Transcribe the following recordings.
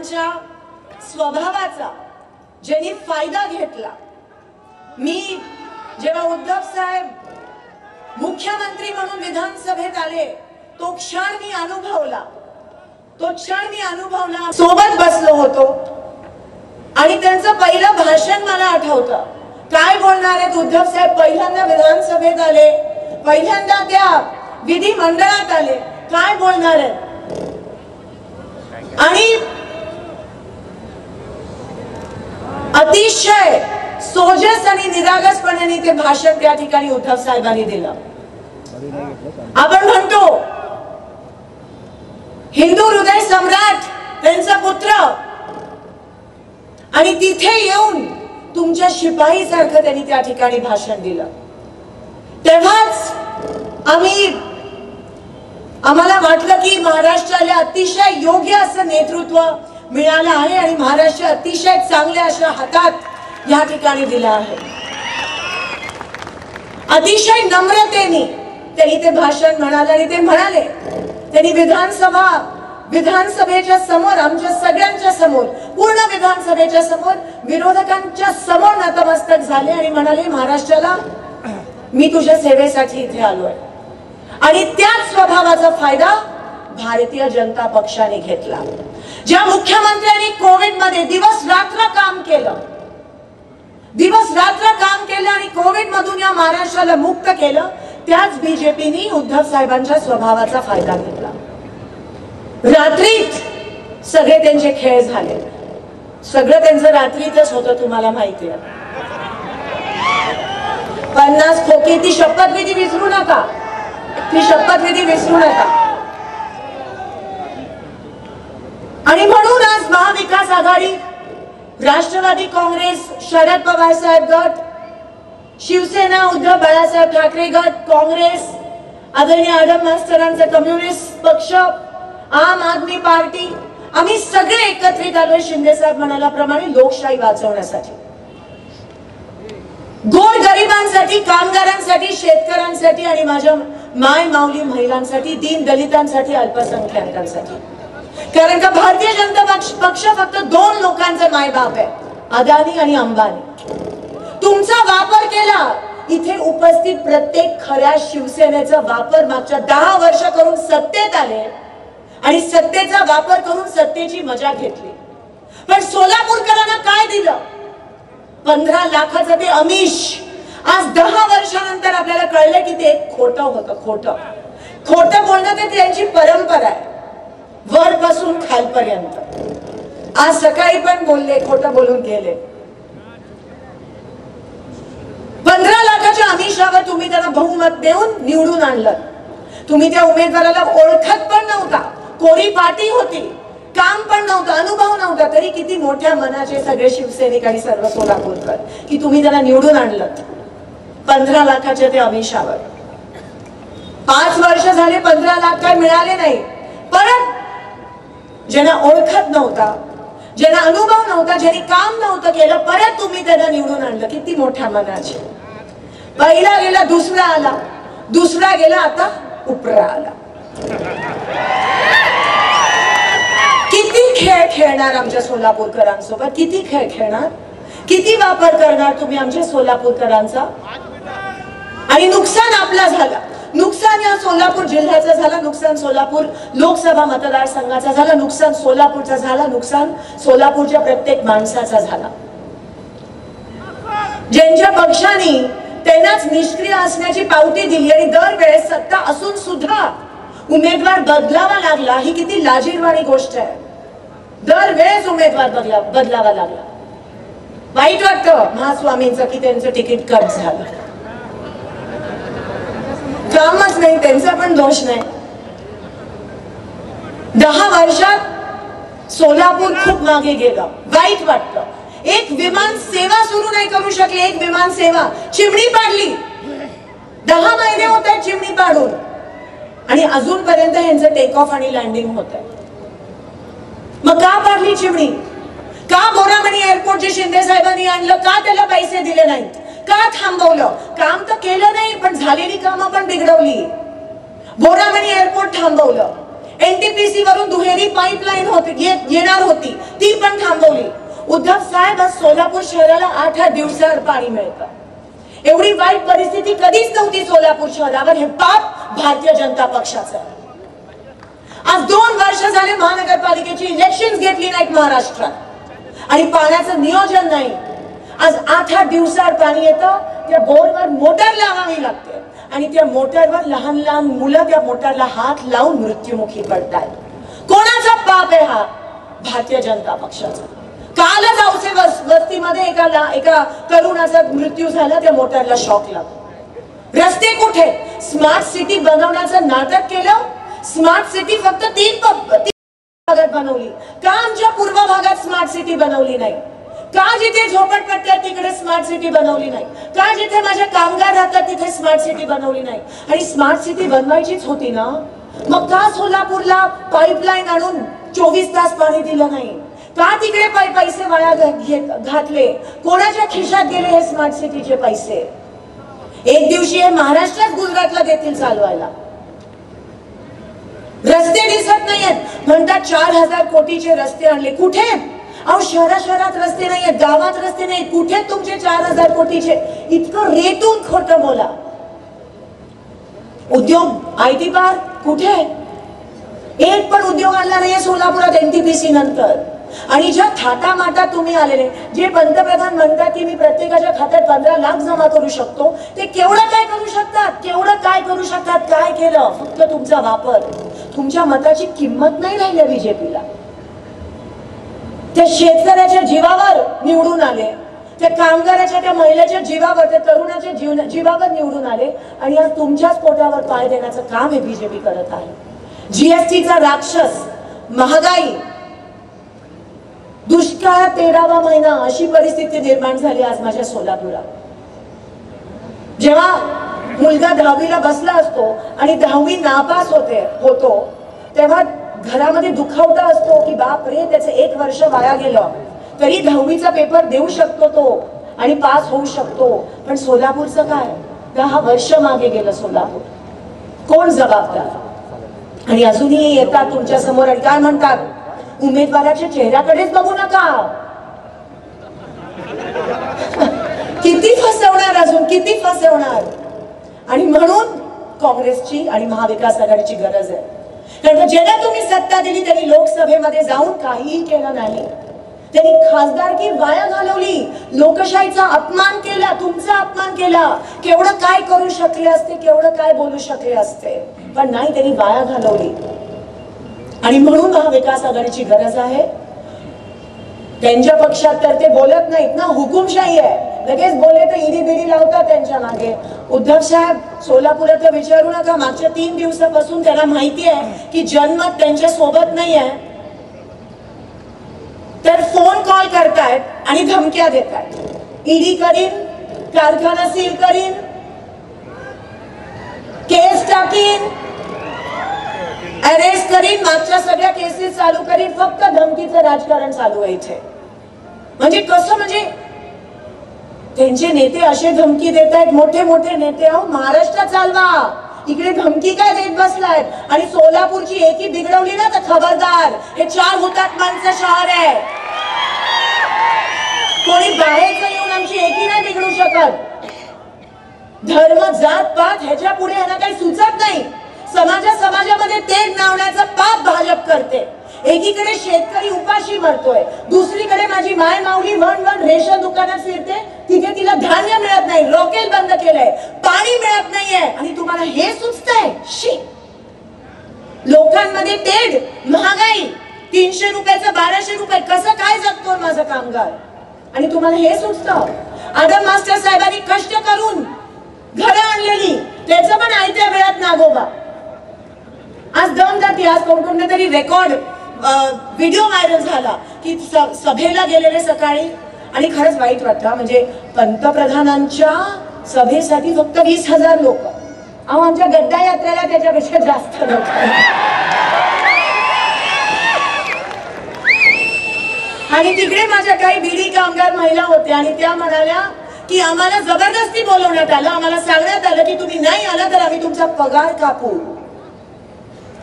साहेबांच्या स्वभावाचा ज्यांनी फायदा घेतला, मी जेव्हा उद्धव साहेब मुख्यमंत्री म्हणून विधानसभेत आले तो क्षण मी अनुभवला, सोबत बसलो होतो आणि त्यांचं पहिलं भाषण मला आठवतं. काय बोलणार आहेत उद्धव साहेब? पहिल्यांदा विधानसभेत आले, पहिल्यांदा त्या विधिमंडळात आले, काय बोलणार आहेत? आणि अतिशय सोजस आणि निरागसपणाने ते भाषण त्या ठिकाणी उद्धव साहेबांनी दिलं. आपण म्हणतो हिंदू हृदय सम्राट त्यांचा पुत्र, आणि तिथे येऊन तुमच्या शिपाई सारखं त्यांनी त्या ठिकाणी भाषण दिलं. तेव्हाच आम्हाला वाटलं की महाराष्ट्राला अतिशय योग्य असं नेतृत्व मिळालं आहे आणि महाराष्ट्र अतिशय चांगल्या अशा हातात या ठिकाणी दिला आहे. अतिशय नम्रतेने त्यांनी ते भाषण म्हणाले आणि ते म्हणाले, त्यांनी विधानसभेच्या समोर, आमच्या सगळ्यांच्या समोर, पूर्ण विधानसभेच्या समोर, विरोधकांच्या समोर नतमस्तक झाले आणि म्हणाले, महाराष्ट्राला मी तुझ्या सेवेसाठी इथे आलोय. आणि त्याच स्वभावाचा फायदा भारतीय जनता पक्षाने घेतला. ज्या मुख्यमंत्र्यांनी कोविड मध्ये दिवस रात्र काम केलं आणि कोविड मधून या महाराष्ट्राला मुक्त केलं, त्याच बीजेपीने उद्धव साहेबांच्या स्वभावाचा फायदा घेतला. रात्रीत सगळे त्यांचे खेळ झाले, सगळं त्यांचं रात्रीतच होतं, तुम्हाला माहिती आहे. 50 खोकी, ती शपथविधी विसरू नका, आणि म्हणून आज महाविकास आघाडी, राष्ट्रवादी काँग्रेस, शरद पवार साहेब गट, शिवसेना उद्धव बाळासाहेब ठाकरे गट, काँग्रेस, आदरणीय आडम मास्तरांचा कम्युनिस्ट पक्ष, आम आदमी पार्टी, आम्ही सगळे एकत्रित आलोय शिंदे साहेब म्हणाल्याप्रमाणे लोकशाही वाचवण्यासाठी, गोर गरिबांसाठी, कामगारांसाठी, शेतकऱ्यांसाठी आणि माझ्या माय माऊली महिलांसाठी, दीन दलितांसाठी, अल्पसंख्याकांसाठी. कारण का भारतीय जनता पक्ष फक्त 2 लोकांचा मायबाप आहे, अदानी आणि अंबानी. तुमचा वापर केला, इथे उपस्थित प्रत्येक खऱ्या शिवसेनेचा वापर मागच्या 10 वर्ष करून सत्तेत आले आणि सत्तेचा वापर करून सत्तेची मजा घेतली. पण सोलापूरकरांना काय दिलं? 15 लाखाचं ते आमिष. आज 10 वर्षानंतर आपल्याला कळलं की ते खोटं होतं. खोटं बोलणं ते त्यांची परंपरा आहे, वरपासून खालपर्यंत. आज सकाळी पण बोलले, खोटं बोलून गेले. 15 लाखाच्या आमिषावर तुम्ही त्यांना बहुमत देऊन निवडून आणलं. तुम्ही त्या उमेदवाराला ओळखत पण नव्हता, कोरी पाटी होती, काम पण नव्हतं, अनुभव नव्हता, तरी किती मोठ्या मनाचे सगळे शिवसैनिक आणि सर्व सोलापूरकर की तुम्ही त्याला निवडून आणलं 15 लाखाच्या ते आमिषावर. 5 वर्ष झाले, 15 लाख काय मिळाले नाही. परत ज्यांना ओळखत नव्हता, ज्यांना अनुभव नव्हता, ज्यांनी काम नव्हतं केलं, परत तुम्ही त्यांना निवडून आणलं. किती मोठ्या मनाचे. पहिला गेला, दुसरा आला, दुसरा गेला, आता उपरा आला. किती खेळ खेळणार आमच्या सोलापूरकरांसोबत? किती खेळ खेळणार? किती वापर करणार तुम्ही आमच्या सोलापूरकरांचा? आणि नुकसान आपला झाला, नुकसान या सोलापूर जिल्ह्याचा झाला, नुकसान सोलापूर लोकसभा मतदारसंघाचा झाला, नुकसान सोलापूरचा झाला, नुकसान सोलापूरच्या प्रत्येक माणसाचा झाला. ज्यांच्या पक्षाने त्यांनाच निष्क्रिय असण्याची पावती दिली आणि दरवेळेस सत्ता असून सुद्धा उमेदवार बदलावा लागला, ही किती लाजिरवाणी गोष्ट आहे. दरवेळेस उमेदवार बदलावा लागला. वाईट वाटतं महास्वामींचं की त्यांचं तिकीट कट झालं. कामच नाही, त्यांचा पण दोष नाही. 10 वर्षात सोलापूर खूप मागे गेलं, वाईट वाटतं. एक विमान सेवा सुरू नाही करू शकले, एक विमान सेवा चिमणी पाडली. 10 महिने होत आहेत चिमणी पाडून आणि अजूनपर्यंत यांचं टेक ऑफ आणि लँडिंग होत आहे. मग का पाडली चिमणी? का बोरामणी एअरपोर्ट जे शिंदे साहेबांनी आणलं, का त्याला पैसे दिले नाहीत? का थांबवलं? काम तर केलं नाही, पण झालेली कामं पण बिघडवली. बोरामणी एअरपोर्ट थांबवलं, एनटीपीसी वरून दुहेरी पाईपलाईन येणार होती, ती पण थांबवली. उद्धव साहेब, आज सोलापूर शहराला 8 दिवसाआड पाणी मिळतं. एवढी वाईट परिस्थिती कधीच नव्हती सोलापूर शहरावर. हे पाप भारतीय जनता पक्षाचं. आज 2 वर्ष झाले महानगरपालिकेची इलेक्शन घेतली नाहीत महाराष्ट्रात आणि पाण्याचं नियोजन नाही. आज 8 दिवसाआड पाणी येतं. त्या बोरवर मोटर लावावी लागते आणि त्या मोटरवर लहान लहान मुलं त्या मोटरला हात लावून मृत्युमुखी पडतात. कोणाचा पाप आहे हा? भारतीय जनता पक्षाचा. कालच औसे वस्तीमध्ये एका तरुणाचा मृत्यू झाला, त्या मोटरला शॉक लागला. रस्ते कुठे? स्मार्ट सिटी बनवण्याचं नाटक केलं. स्मार्ट सिटी फक्त 3 भागात बनवली. का आमच्या पूर्व भागात स्मार्ट सिटी बनवली नाही? का जिथे झोपडपट्ट्या तिकडे स्मार्ट सिटी बनवली नाही? का जिथे माझे कामगार राहतात तिथे स्मार्ट सिटी बनवली नाही? आणि स्मार्ट सिटी बनवायचीच होती ना, मग का सोलापूरला पाईपलाईन आणून 24 तास पाणी दिलं नाही? का तिकडे पैसे वाया घातले? कोणाच्या खिशात गेले हे स्मार्ट सिटीचे पैसे? एक दिवशी हे महाराष्ट्रात गुजरातला देतील चालवायला. रस्ते दिसत नाहीयेत म्हणतात 4000 कोटीचे रस्ते आणले. कुठे? अहो, शहरात रस्ते नाहीयेत, गावात रस्ते नाहीत. कुठे तुमचे 4000 कोटीचे? इतकं रेटून खोटं बोला. उद्योग, आयटी पार्क कुठे? एक पण उद्योग आणला नाहीये सोलापुरात एनटीपीसी नंतर. आणि ज्या थाटामाटात तुम्ही आलेले, जे पंतप्रधान म्हणतात की मी प्रत्येकाच्या खात्यात 15 लाख जमा करू शकतो, ते केवढं काय करू शकतात? केवढं काय करू शकतात? काय केलं? फक्त तुमचा वापर. तुमच्या मताची किंमत नाही राहिली बीजेपीला. त्या शेतकऱ्याच्या जीवावर निवडून आले, त्या कामगाराच्या, त्या महिलेच्या जीवावर, त्या तरुणाच्या जीवावर निवडून आले आणि आज तुमच्याच पोटावर पाय देण्याचं काम हे बीजेपी करत आहे. जीएसटीचा राक्षस, महागाई, दुष्काळ 13वा महिना, अशी परिस्थिती निर्माण झाली आज माझ्या सोलापुरात. जेव्हा मुलगा 10वीला बसला असतो आणि 10वी नापास होतो तेव्हा घरामध्ये दुखावता असतो की बाप रे, त्याचं 1 वर्ष वाया गेलं. तरी 10वीचा पेपर देऊ शकतो तो आणि पास होऊ शकतो. पण सोलापूरचं काय? 10 वर्ष मागे गेलं सोलापूर. कोण जबाबदार? आणि अजूनही येतात तुमच्या समोर आणि काय म्हणतात? उमेदवाराच्या चेहऱ्याकडेच बघू नका. किती फसवणार, अजून किती फसवणार? आणि म्हणून काँग्रेसची आणि महाविकास आघाडीची गरज आहे. कारण ज्यांना तुम्ही सत्ता दिली त्यांनी लोकसभेमध्ये जाऊन काहीही केलं नाही. त्यांनी खासदारकी वाया घालवली, लोकशाहीचा अपमान केला, तुमचा अपमान केला. केवढं काय करू शकले असते, केवढं काय बोलू शकले असते, पण नाही, त्यांनी वाया घालवली. आणि म्हणून महाविकास आघाडीची गरज आहे. त्यांच्या पक्षात तर ते बोलत नाहीत ना, हुकुमशाही आहे. लगेच बोलले तर ईडी बिडी लावतात त्यांच्या मागे. उद्धव साहेब, सोलापुरात विचारू नका. मागच्या 3 दिवसापासून त्याला माहिती आहे की जनमत त्यांच्या सोबत नाही आहे, तर फोन कॉल करतायत आणि धमक्या देतायत. ईडी करीन, कारखाना सील करीन, केस टाकीन, अरेस्ट करीन, मागच्या सगळ्या केसेस चालू करीन. फक्त धमकीचं राजकारण चालू आहे इथे. म्हणजे कसं? म्हणजे त्यांचे नेते असे धमकी देत आहेत, मोठे मोठे नेते. अहो, महाराष्ट्र चालवा, इकडे धमकी काय देत बसलायत? आणि सोलापूरची एकी बिघडवली ना तर खबरदार. हे 4 हुतात्म्यांचं शहर आहे. कोणी बाहेरचं येऊन आमची एकी नाही बिघडू शकत. धर्म, जात पात ह्याच्या पुढे यांना काही सुचत नाही. समाजामध्ये तेढ लावण्याचं पाप भाजप करते. एकीकडे शेतकरी उपाशी मरतोय, दुसरीकडे माझी माय माऊली वन रेशन दुकानात फिरते, तिथे तिला धान्य मिळत नाही, रॉकेल बंद केलंय, पाणी मिळत नाहीये, आणि तुम्हाला हे सुचतंय? शी. लोकांमध्ये तेढ, महागाई, 300 रुपयाचं 1200 रुपये, कसं काय जगतो माझा कामगार? आणि तुम्हाला हे सुचतं? आदम मास्टर साहेबांनी कष्ट करून घरं आणलेली, त्याचं पण आयत्या वेळात नागोबा. आज दम जाती. आज कोणकोणत्या तरी रेकॉर्ड व्हिडिओ व्हायरल झाला की सभेला गेलेले सकाळी, आणि खरंच वाईट वाटतं. म्हणजे पंतप्रधानांच्या सभेसाठी फक्त 20,000 लोक. अहो, आमच्या गड्डा यात्रेला त्याच्यापेक्षा जास्त लोक. आणि तिकडे माझ्या काही बीडी कामगार महिला होत्या आणि त्या म्हणाल्या की आम्हाला जबरदस्ती बोलवण्यात आलं, आम्हाला सांगण्यात आलं की तुम्ही नाही आला तर आम्ही तुमचा पगार कापू.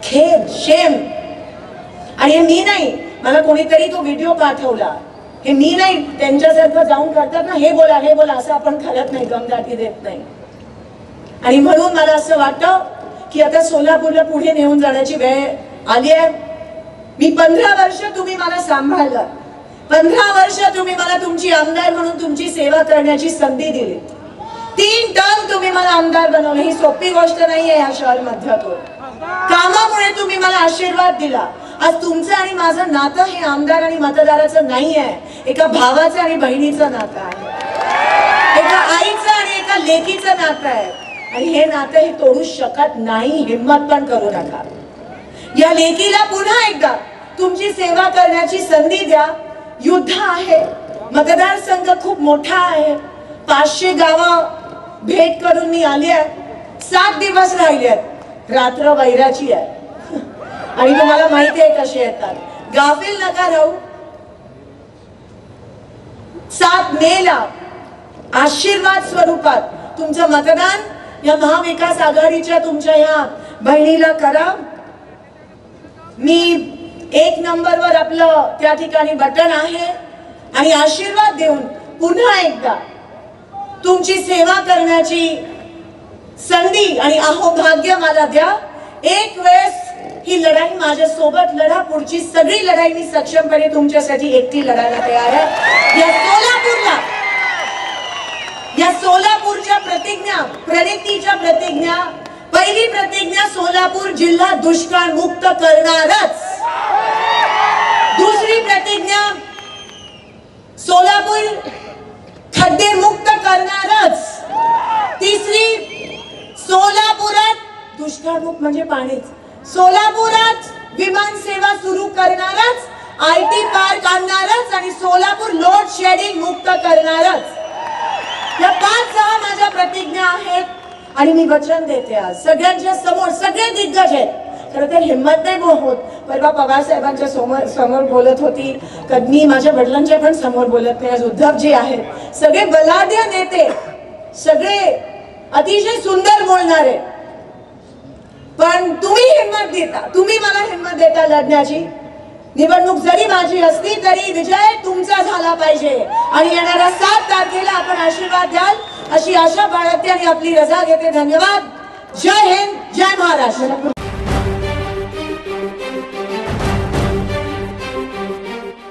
खेद, शेम. आणि हे मी नाही, मला कोणीतरी तो व्हिडिओ पाठवला. हे मी नाही, त्यांच्यासारखं जाऊन करतात ना, हे बोला असं आपण करत नाही, गमदाटी देत नाही. आणि म्हणून मला असं वाटतं की आता सोलापूरला पुढे नेऊन जाण्याची वेळ आली आहे. मी 15 वर्ष तुम्ही मला सांभाळलं, 15 वर्ष तुम्ही मला तुमची आमदार म्हणून तुमची सेवा करण्याची संधी दिली. 3 टर्म तुम्ही मला आमदार बनवलं. ही सोपी गोष्ट नाहीये. या शहर मध्यातून कामामुळे तुम्ही मला आशीर्वाद दिला. आज तुमचं आणि माझं नातं हे आमदार आणि मतदाराचं नाही आहे, एका भावाचं आणि बहिणीचं नातं आहे, एका आईचं आणि एका लेकीचं नातं आहे. आणि हे नातं हे तोडू शकत नाही. हिम्मत पण करू नका. या लेकीला पुन्हा एकदा तुमची सेवा करण्याची संधी द्या. युद्ध आहे, मतदारसंघ खूप मोठा आहे, 500 गावं भेट करून मी आली आहे. 7 दिवस राहिले आहेत. रात्र वैराची आहे आणि तुम्हाला माहिती आहे कसे येतात. गाफील नका राहू. 7 मेला आशीर्वाद स्वरूपात तुमचं मतदान या महाविकास आघाडीच्या तुमच्या या बहिणीला करा. मी 1 नंबरवर आपलं त्या ठिकाणी बटन आहे आणि आशीर्वाद देऊन पुन्हा एकदा तुमची सेवा करण्याची संधी आणि अहोभाग्य मला द्या. एक वेळेस ही लढाई माझ्या सोबत लढा. पुढची सगळी लढाई मी सक्षमपणे तुमच्यासाठी एकटी लढायला तयार आहे. या सोलापूरच्या प्रतिज्ञा, प्रणितीच्या प्रतिज्ञा, पहिली प्रतिज्ञा सोलापूर जिल्हा दुष्काळ मुक्त करणारच. दुसरी प्रतिज्ञा सोलापूर खड्डे मुक्त करणारच. तिसरी सोलापुरात दुष्काळमुक्त म्हणजे पाणीच, सोलापुरात विमान सेवा सुरू करणारच, IT पार्क आणणारच आणि सोलापूर लोड शेडिंग मुक्त करणारच. या 5-6 माझ्या प्रतिज्ञा आहेत आणि मी वचन देते आज सगळ्यांच्या समोर. सगळे दिग्गज आहेत. खरं तर हिम्मत नाही होत. परवा पवार साहेबांच्या समोर बोलत होती, मी माझ्या वडिलांच्या पण समोर बोलत नाही. आज उद्धवजी आहेत. सगळे बलाढ्य नेते, सगळे अतिशय सुंदर बोलणारे. पण तुम्ही हिम्मत देता, तुम्ही मला हिम्मत देता लढण्याची. निवडणूक जरी माझी असली तरी विजय तुमचा झाला पाहिजे आणि येणाऱ्या 7 तारखेला आपण आशीर्वाद द्याल अशी आशा बाळगते आणि आपली रजा घेते. धन्यवाद. जय हिंद, जय महाराष्ट्र.